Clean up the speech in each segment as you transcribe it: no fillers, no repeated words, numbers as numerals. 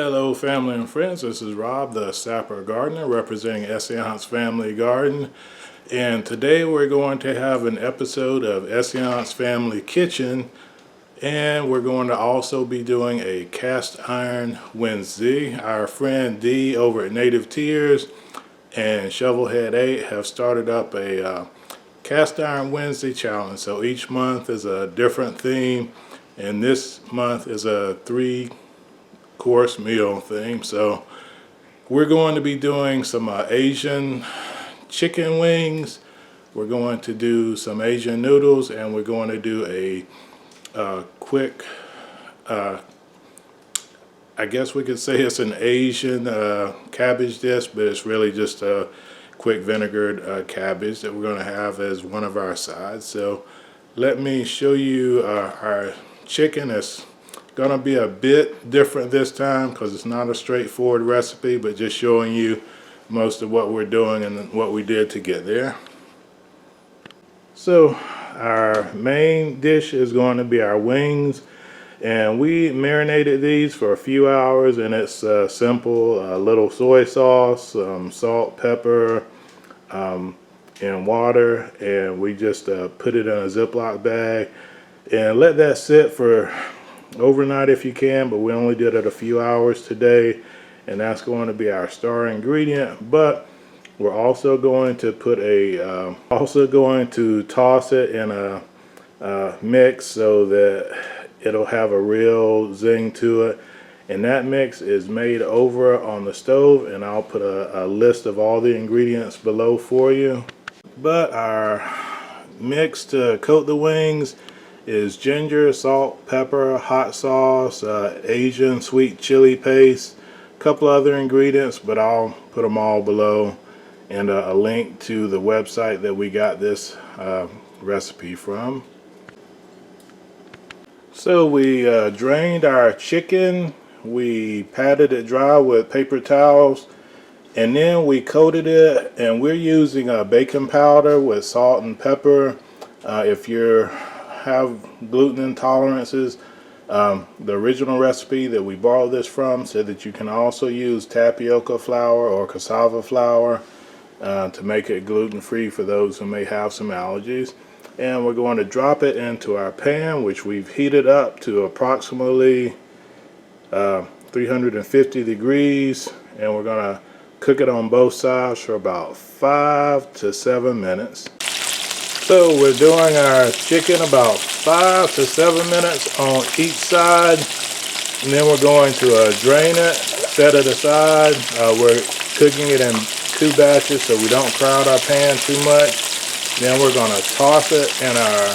Hello family and friends, this is Rob the Sapper gardener representing Essayons Family Garden, and today we're going to have an episode of Essayons Family Kitchen, and we're going to also be doing a cast iron Wednesday. Our friend Dee over at Dee Tearz and Shovelhead 8 have started up a cast iron Wednesday challenge. So each month is a different theme, and this month is a 3-course meal theme. So we're going to be doing some Asian chicken wings, we're going to do some Asian noodles, and we're going to do a quick I guess we could say it's an Asian cabbage dish, but it's really just a quick vinegared cabbage that we're going to have as one of our sides. So let me show you our chicken. It's gonna be a bit different this time because it's not a straightforward recipe, but just showing you most of what we're doing and what we did to get there. So our main dish is going to be our wings, and we marinated these for a few hours, and it's simple, a little soy sauce, salt, pepper, and water, and we just put it in a Ziploc bag and let that sit for overnight if you can, but we only did it a few hours today, and that's going to be our star ingredient. But we're also going to put toss it in a mix so that it'll have a real zing to it, and that mix is made over on the stove, and I'll put a list of all the ingredients below for you. But our mix to coat the wings is ginger, salt, pepper, hot sauce, Asian sweet chili paste, a couple other ingredients, but I'll put them all below, and a link to the website that we got this recipe from. So we drained our chicken, we patted it dry with paper towels, and then we coated it, and we're using baking powder with salt and pepper. If you have gluten intolerances, the original recipe that we borrowed this from said that you can also use tapioca flour or cassava flour to make it gluten-free for those who may have some allergies. And we're going to drop it into our pan, which we've heated up to approximately 350 degrees, and we're going to cook it on both sides for about 5 to 7 minutes. So we're doing our chicken about 5 to 7 minutes on each side, and then we're going to drain it, set it aside. We're cooking it in 2 batches so we don't crowd our pan too much. Then we're going to toss it in our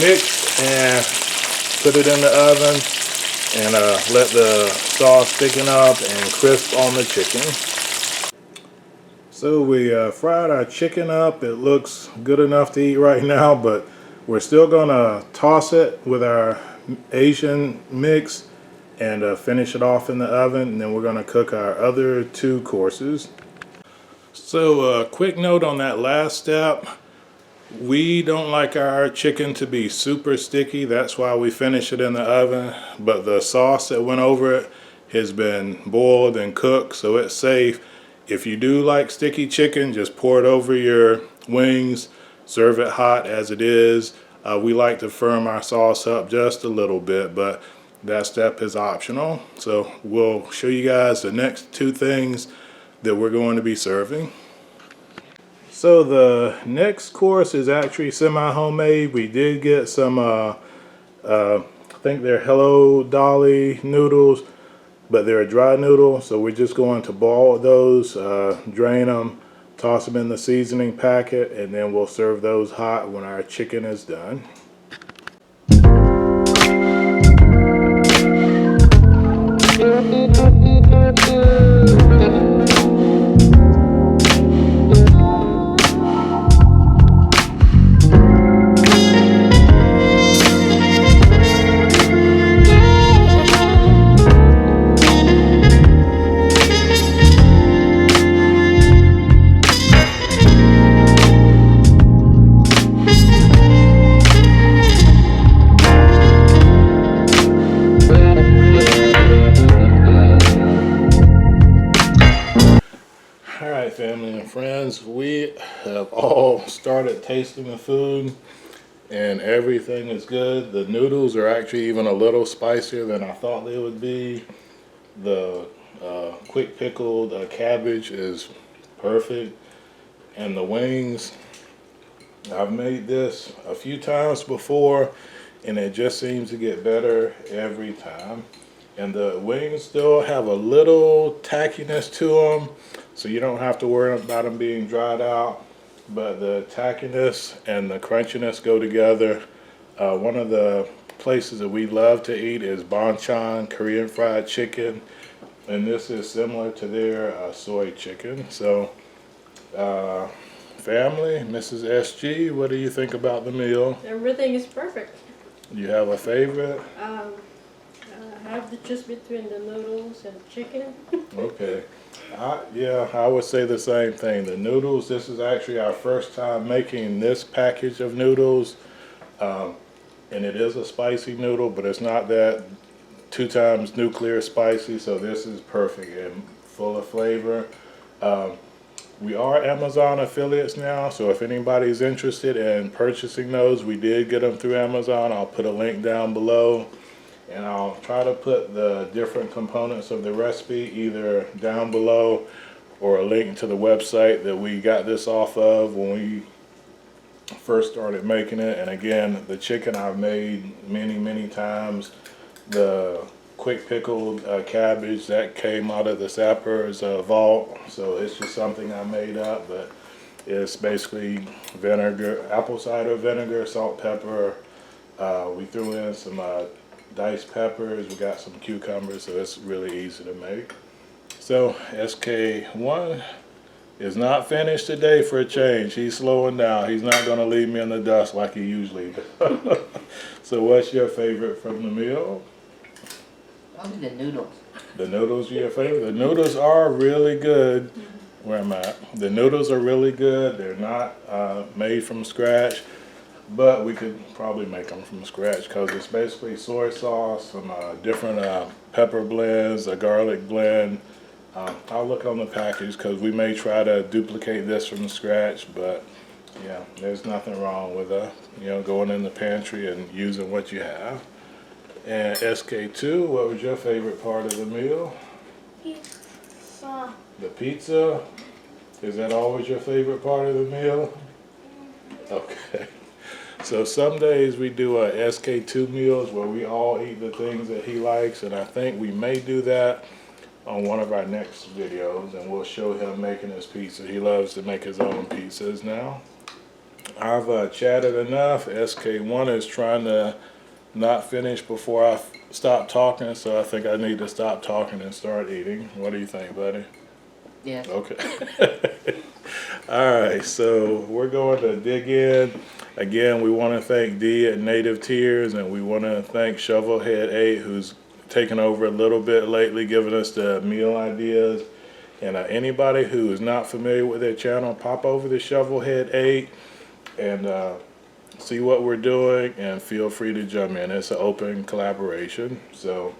mix and put it in the oven and let the sauce thicken up and crisp on the chicken. So we fried our chicken up. It looks good enough to eat right now, but we're still going to toss it with our Asian mix and finish it off in the oven, and then we're going to cook our other 2 courses. So a quick note on that last step, we don't like our chicken to be super sticky, that's why we finish it in the oven, but the sauce that went over it has been boiled and cooked, so it's safe. If you do like sticky chicken, just pour it over your wings, serve it hot as it is. We like to firm our sauce up just a little bit, but that step is optional. So we'll show you guys the next 2 things that we're going to be serving. So the next course is actually semi-homemade. We did get some, I think they're Hello Dolly noodles, but they're a dry noodle, so we're just going to boil those, drain them, toss them in the seasoning packet, and then we'll serve those hot when our chicken is done. friends, we have all started tasting the food and everything is good. The noodles are actually even a little spicier than I thought they would be. The quick pickled cabbage is perfect. And the wings, I've made this a few times before and it just seems to get better every time. And the wings still have a little tackiness to them, so you don't have to worry about them being dried out. But the tackiness and the crunchiness go together. One of the places that we love to eat is Bonchon Korean fried chicken, and this is similar to their soy chicken. So, family, Mrs. SG, what do you think about the meal? Everything is perfect. You have a favorite? I have to choose between the noodles and chicken. Okay. Yeah, I would say the same thing. The noodles, this is actually our first time making this package of noodles. And it is a spicy noodle, but it's not that 2 times nuclear spicy, so this is perfect and full of flavor. We are Amazon affiliates now, so if anybody's interested in purchasing those, we did get them through Amazon. I'll put a link down below. And I'll try to put the different components of the recipe either down below or a link to the website that we got this off of when we first started making it. And again, the chicken I've made many times. The quick pickled cabbage that came out of the Sapper's vault, so it's just something I made up, but it's basically vinegar, apple cider vinegar, salt, pepper. We threw in some diced peppers, we got some cucumbers, so it's really easy to make. So SK1 is not finished today for a change. He's slowing down. He's not going to leave me in the dust like he usually does. So what's your favorite from the meal? Probably the noodles. The noodles are your favorite? The noodles are really good. Where am I? The noodles are really good. They're not made from scratch. But we could probably make them from scratch because it's basically soy sauce, some different pepper blends, a garlic blend. I'll look on the package because we may try to duplicate this from scratch, but yeah, there's nothing wrong with going in the pantry and using what you have. And SK2, what was your favorite part of the meal? Pizza. The pizza? Is that always your favorite part of the meal? Okay. So some days we do a SK2 meals where we all eat the things that he likes, and I think we may do that on one of our next videos, and we'll show him making his pizza. He loves to make his own pizzas now. I've chatted enough. SK1 is trying to not finish before I stop talking, so I think I need to stop talking and start eating. What do you think, buddy? Yes. Okay. All right, so we're going to dig in. Again, we want to thank Dee at Dee Tearz, and we want to thank Shovelhead 8, who's taken over a little bit lately, giving us the meal ideas. And anybody who is not familiar with their channel, pop over to Shovelhead 8 and see what we're doing, and feel free to jump in. It's an open collaboration. So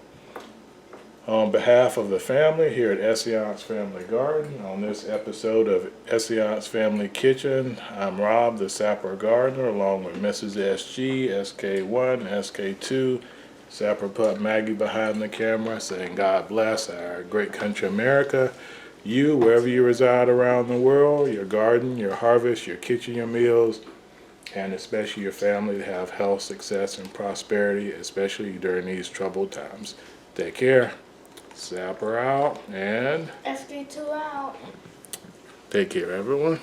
on behalf of the family here at Essayons Family Garden, on this episode of Essayons Family Kitchen, I'm Rob, the Sapper Gardener, along with Mrs. SG, SK1, SK2, Sapper Pup Maggie behind the camera, saying God bless our great country America. You, wherever you reside around the world, your garden, your harvest, your kitchen, your meals, and especially your family, to have health, success, and prosperity, especially during these troubled times. Take care. Sapper out, and SK2 out. take care, everyone.